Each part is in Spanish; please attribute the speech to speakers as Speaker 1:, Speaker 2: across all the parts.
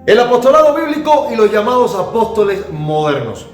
Speaker 1: El apostolado bíblico y los llamados apóstoles modernos.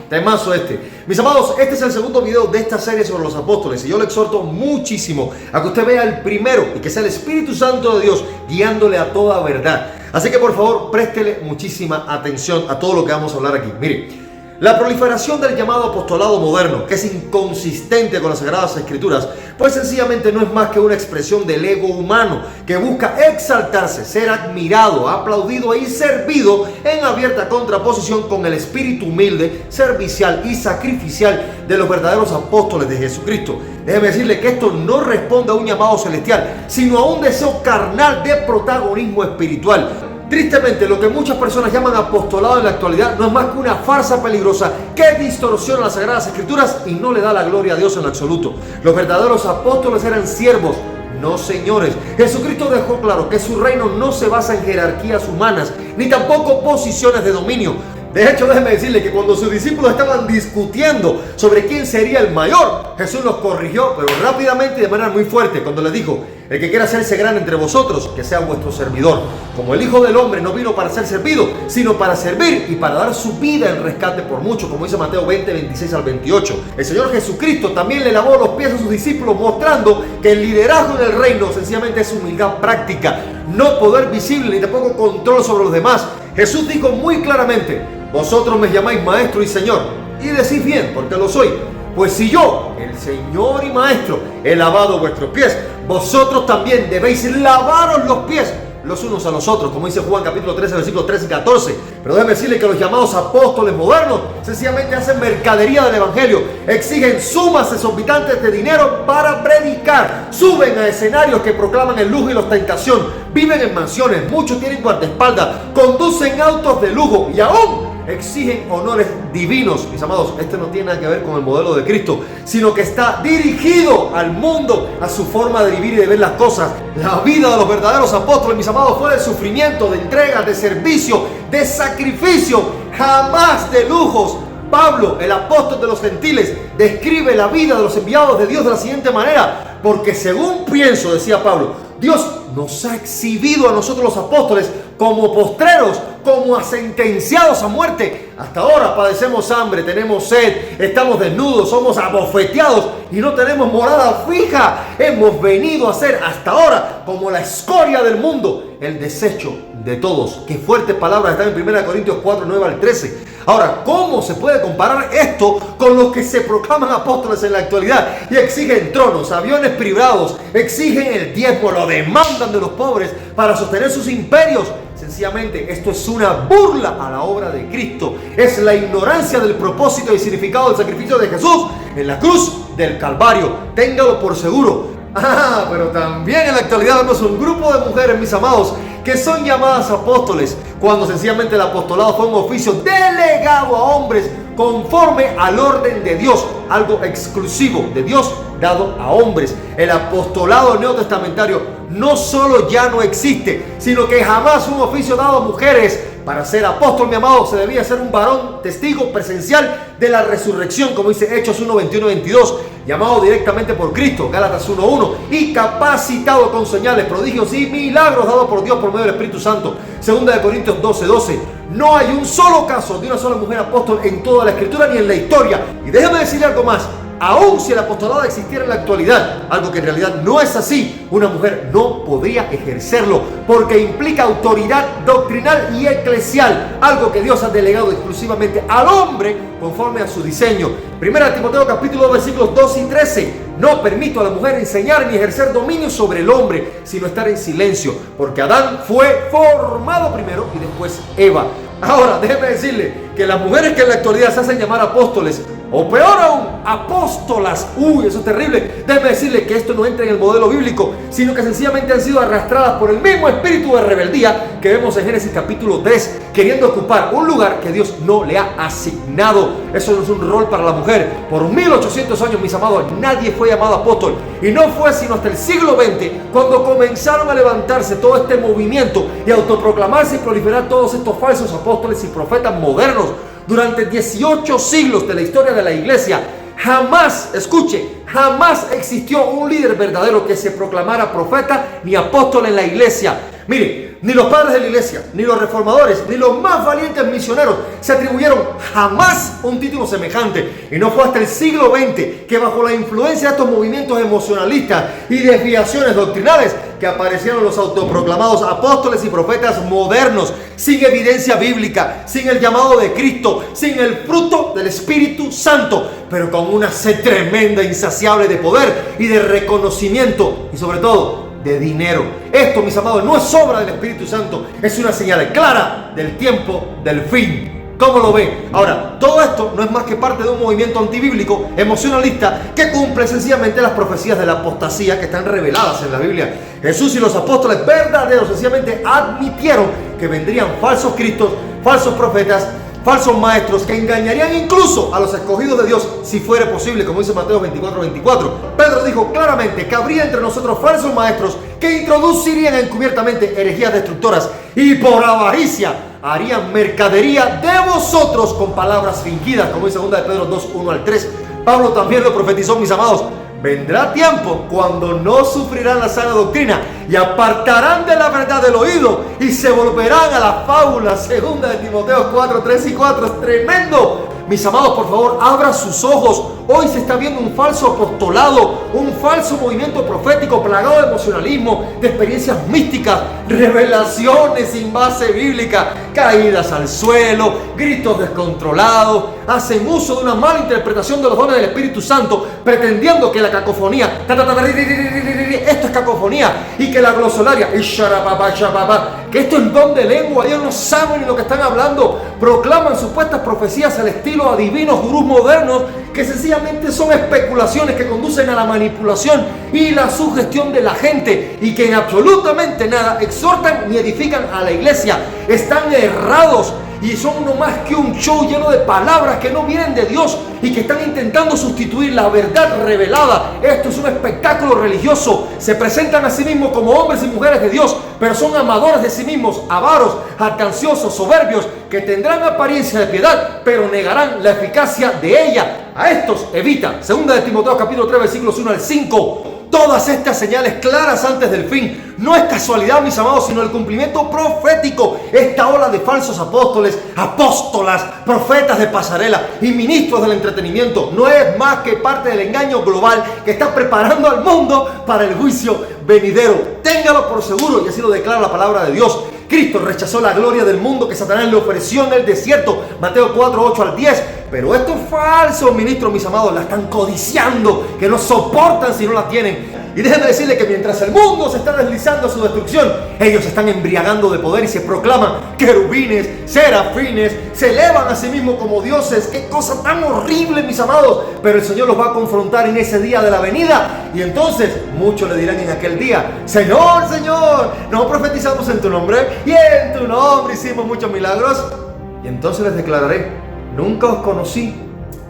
Speaker 1: Temazo este. Mis amados, este es el segundo video de esta serie sobre los apóstoles y yo le exhorto muchísimo a que usted vea el primero y que sea el Espíritu Santo de Dios guiándole a toda verdad. Así que por favor, préstele muchísima atención a todo lo que vamos a hablar aquí. Mire, la proliferación del llamado apostolado moderno, que es inconsistente con las Sagradas Escrituras, pues sencillamente no es más que una expresión del ego humano que busca exaltarse, ser admirado, aplaudido y servido en abierta contraposición con el espíritu humilde, servicial y sacrificial de los verdaderos apóstoles de Jesucristo. Déjeme decirle que esto no responde a un llamado celestial, sino a un deseo carnal de protagonismo espiritual. Tristemente, lo que muchas personas llaman apostolado en la actualidad no es más que una farsa peligrosa que distorsiona las Sagradas Escrituras y no le da la gloria a Dios en absoluto. Los verdaderos apóstoles eran siervos, no señores. Jesucristo dejó claro que su reino no se basa en jerarquías humanas, ni tampoco posiciones de dominio. De hecho, déjeme decirle que cuando sus discípulos estaban discutiendo sobre quién sería el mayor, Jesús los corrigió, pero rápidamente y de manera muy fuerte, cuando les dijo: el que quiera hacerse grande entre vosotros, que sea vuestro servidor. Como el Hijo del Hombre no vino para ser servido, sino para servir y para dar su vida en rescate por mucho, como dice Mateo 20, 26 al 28. El Señor Jesucristo también le lavó los pies a sus discípulos, mostrando que el liderazgo en el reino sencillamente es humildad práctica, no poder visible ni tampoco control sobre los demás. Jesús dijo muy claramente: vosotros me llamáis maestro y señor, y decís bien, porque lo soy. Pues si yo, el Señor y Maestro, he lavado vuestros pies, vosotros también debéis lavaros los pies los unos a los otros, como dice Juan capítulo 13, versículos 13 y 14. Pero déjeme decirle que los llamados apóstoles modernos sencillamente hacen mercadería del evangelio, exigen sumas exorbitantes de dinero para predicar, suben a escenarios que proclaman el lujo y la ostentación, viven en mansiones, muchos tienen guardaespaldas, conducen autos de lujo y aún exigen honores divinos. Mis amados, este no tiene nada que ver con el modelo de Cristo, sino que está dirigido al mundo, a su forma de vivir y de ver las cosas. La vida de los verdaderos apóstoles, mis amados, fue de sufrimiento, de entrega, de servicio, de sacrificio, jamás de lujos. Pablo, el apóstol de los gentiles, describe la vida de los enviados de Dios de la siguiente manera: porque según pienso, decía Pablo, Dios nos ha exhibido a nosotros los apóstoles como postreros, como sentenciados a muerte. Hasta ahora padecemos hambre, tenemos sed, estamos desnudos, somos abofeteados y no tenemos morada fija. Hemos venido a ser hasta ahora como la escoria del mundo, el desecho de todos. Qué fuertes palabras están en 1 Corintios 4, 9 al 13. Ahora, ¿cómo se puede comparar esto con los que se proclaman apóstoles en la actualidad y exigen tronos, aviones privados, exigen el diezmo, lo demandan de los pobres para sostener sus imperios? Sencillamente, esto es una burla a la obra de Cristo. Es la ignorancia del propósito y significado del sacrificio de Jesús en la cruz del Calvario. Téngalo por seguro. Pero también en la actualidad vemos un grupo de mujeres, mis amados, que son llamadas apóstoles, cuando sencillamente el apostolado fue un oficio delegado a hombres conforme al orden de Dios, algo exclusivo de Dios dado a hombres. El apostolado neotestamentario no solo ya no existe, sino que jamás un oficio dado a mujeres. Para ser apóstol, mi amado, se debía ser un varón testigo presencial de la resurrección, como dice Hechos 1, 21 y 22, llamado directamente por Cristo, Gálatas 1, 1, y capacitado con señales, prodigios y milagros dados por Dios por medio del Espíritu Santo. 2 de Corintios 12, 12. No hay un solo caso de una sola mujer apóstol en toda la Escritura ni en la historia. Y déjame decirle algo más. Aún si el apostolado existiera en la actualidad, algo que en realidad no es así, una mujer no podría ejercerlo porque implica autoridad doctrinal y eclesial, algo que Dios ha delegado exclusivamente al hombre conforme a su diseño. 1 Timoteo capítulo 2 versículos 2 y 13. No permito a la mujer enseñar ni ejercer dominio sobre el hombre, sino estar en silencio, porque Adán fue formado primero y después Eva. Ahora, déjeme decirle que las mujeres que en la actualidad se hacen llamar apóstoles, o peor aún, apóstolas, eso es terrible. Déjeme decirle que esto no entra en el modelo bíblico, sino que sencillamente han sido arrastradas por el mismo espíritu de rebeldía que vemos en Génesis capítulo 3, queriendo ocupar un lugar que Dios no le ha asignado. Eso no es un rol para la mujer. Por 1800 años, mis amados, nadie fue llamado apóstol, y no fue sino hasta el siglo XX cuando comenzaron a levantarse todo este movimiento y autoproclamarse y proliferar todos estos falsos apóstoles y profetas modernos. Durante 18 siglos de la historia de la iglesia, jamás, escuche, jamás existió un líder verdadero que se proclamara profeta ni apóstol en la iglesia. Mire, Ni los padres de la iglesia, ni los reformadores, ni los más valientes misioneros se atribuyeron jamás un título semejante. Y no fue hasta el siglo XX que, bajo la influencia de estos movimientos emocionalistas y desviaciones doctrinales, que aparecieron los autoproclamados apóstoles y profetas modernos, sin evidencia bíblica, sin el llamado de Cristo, sin el fruto del Espíritu Santo, pero con una sed tremenda, insaciable de poder y de reconocimiento, y sobre todo de dinero. Esto, mis amados, no es obra del Espíritu Santo, es una señal clara del tiempo del fin. ¿Cómo lo ve? Ahora, todo esto no es más que parte de un movimiento antibíblico, emocionalista, que cumple sencillamente las profecías de la apostasía que están reveladas en la Biblia. Jesús y los apóstoles verdaderos sencillamente admitieron que vendrían falsos cristos, falsos profetas, falsos maestros que engañarían incluso a los escogidos de Dios si fuera posible, como dice Mateo 24:24. Pedro dijo claramente que habría entre nosotros falsos maestros que introducirían encubiertamente herejías destructoras y por avaricia harían mercadería de vosotros con palabras fingidas, como dice 2 de Pedro 2:1-3. Pablo también lo profetizó, mis amados. Vendrá tiempo cuando no sufrirán la sana doctrina y apartarán de la verdad del oído y se volverán a la fábula. 2 de Timoteo 4:3-4. Es tremendo. Mis amados, por favor, abra sus ojos. Hoy se está viendo un falso apostolado, un falso movimiento profético plagado de emocionalismo, de experiencias místicas, revelaciones sin base bíblica, caídas al suelo, gritos descontrolados. Hacen uso de una mala interpretación de los dones del Espíritu Santo, pretendiendo que la cacofonía, esto es cacofonía, y que la glosolaria, que esto es don de lengua, ellos no saben ni lo que están hablando, proclaman supuestas profecías al estilo a divinos gurús modernos, que sencillamente son especulaciones que conducen a la manipulación y la sugestión de la gente, y que en absolutamente nada exhortan ni edifican a la iglesia. Están errados y son no más que un show lleno de palabras que no vienen de Dios y que están intentando sustituir la verdad revelada. Esto es un espectáculo religioso. Se presentan a sí mismos como hombres y mujeres de Dios, pero son amadores de sí mismos, avaros, jactanciosos, soberbios, que tendrán apariencia de piedad, pero negarán la eficacia de ella. A estos evita. 2 de Timoteo capítulo 3 versículos 1-5. Todas estas señales claras antes del fin no es casualidad, mis amados, sino el cumplimiento profético. Esta ola de falsos apóstoles, apóstolas, profetas de pasarela y ministros del entretenimiento no es más que parte del engaño global que está preparando al mundo para el juicio venidero. Téngalo por seguro, y así lo declara la palabra de Dios. Cristo rechazó la gloria del mundo que Satanás le ofreció en el desierto, Mateo 4:8-10. Pero estos falsos ministros, mis amados, la están codiciando, que no soportan si no la tienen. Y déjenme decirles que mientras el mundo se está deslizando a su destrucción, ellos se están embriagando de poder y se proclaman querubines, serafines, se elevan a sí mismos como dioses. ¡Qué cosa tan horrible, mis amados! Pero el Señor los va a confrontar en ese día de la venida. Y entonces muchos le dirán en aquel día: Señor, Señor, no profetizamos en tu nombre y en tu nombre hicimos muchos milagros. Y entonces les declararé: nunca os conocí,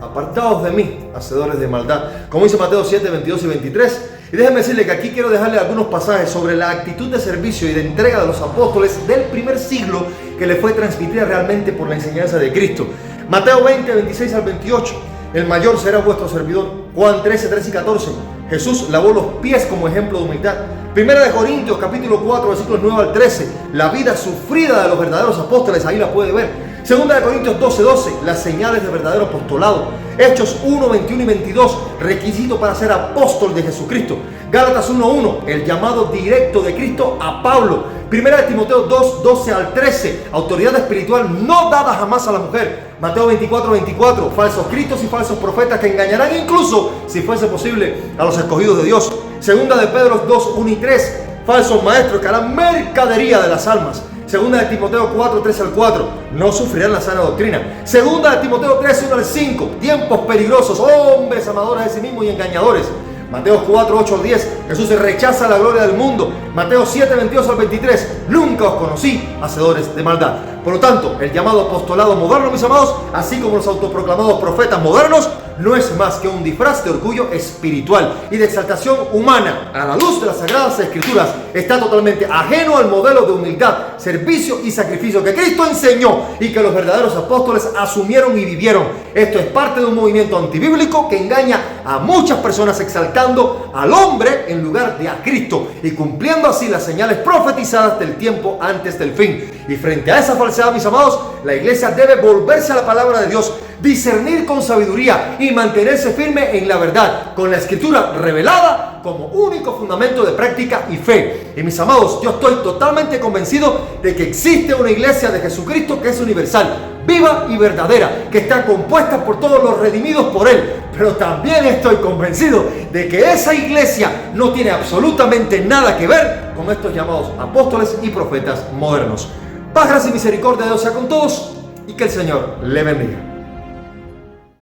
Speaker 1: apartaos de mí, hacedores de maldad. Como dice Mateo 7:22-23. Y déjenme decirle que aquí quiero dejarle algunos pasajes sobre la actitud de servicio y de entrega de los apóstoles del primer siglo, que le fue transmitida realmente por la enseñanza de Cristo. Mateo 20:26-28. El mayor será vuestro servidor. Juan 13:13-14. Jesús lavó los pies como ejemplo de humildad. Primera de Corintios capítulo 4 versículos 9-13. La vida sufrida de los verdaderos apóstoles, ahí la puede ver. Segunda de Corintios 12:12, las señales de verdadero apostolado. Hechos 1:21-22, requisito para ser apóstol de Jesucristo. Gálatas 1:1, el llamado directo de Cristo a Pablo. Primera de Timoteo 2:12-13, autoridad espiritual no dada jamás a la mujer. Mateo 24:24, falsos cristos y falsos profetas que engañarán incluso, si fuese posible, a los escogidos de Dios. Segunda de Pedro 2:1-3, falsos maestros que harán mercadería de las almas. Segunda de Timoteo 4:3-4, no sufrirán la sana doctrina. Segunda de Timoteo 3:1-5, tiempos peligrosos, hombres amadores de sí mismos y engañadores. Mateo 4:8-10, Jesús rechaza la gloria del mundo. Mateo 7:22-23, nunca os conocí, hacedores de maldad. Por lo tanto, el llamado apostolado moderno, mis amados, así como los autoproclamados profetas modernos, no es más que un disfraz de orgullo espiritual y de exaltación humana. A la luz de las Sagradas Escrituras, está totalmente ajeno al modelo de humildad, servicio y sacrificio que Cristo enseñó y que los verdaderos apóstoles asumieron y vivieron. Esto es parte de un movimiento antibíblico que engaña a muchas personas exaltando al hombre en lugar de a Cristo y cumpliendo así las señales profetizadas del tiempo antes del fin. Y frente a esa falsedad, mis amados, la iglesia debe volverse a la palabra de Dios, discernir con sabiduría y mantenerse firme en la verdad, con la escritura revelada como único fundamento de práctica y fe. Y mis amados, yo estoy totalmente convencido de que existe una iglesia de Jesucristo que es universal, viva y verdadera, que está compuesta por todos los redimidos por Él. Pero también estoy convencido de que esa iglesia no tiene absolutamente nada que ver con estos llamados apóstoles y profetas modernos. Paz, gracia y misericordia de Dios sea con todos y que el Señor le bendiga.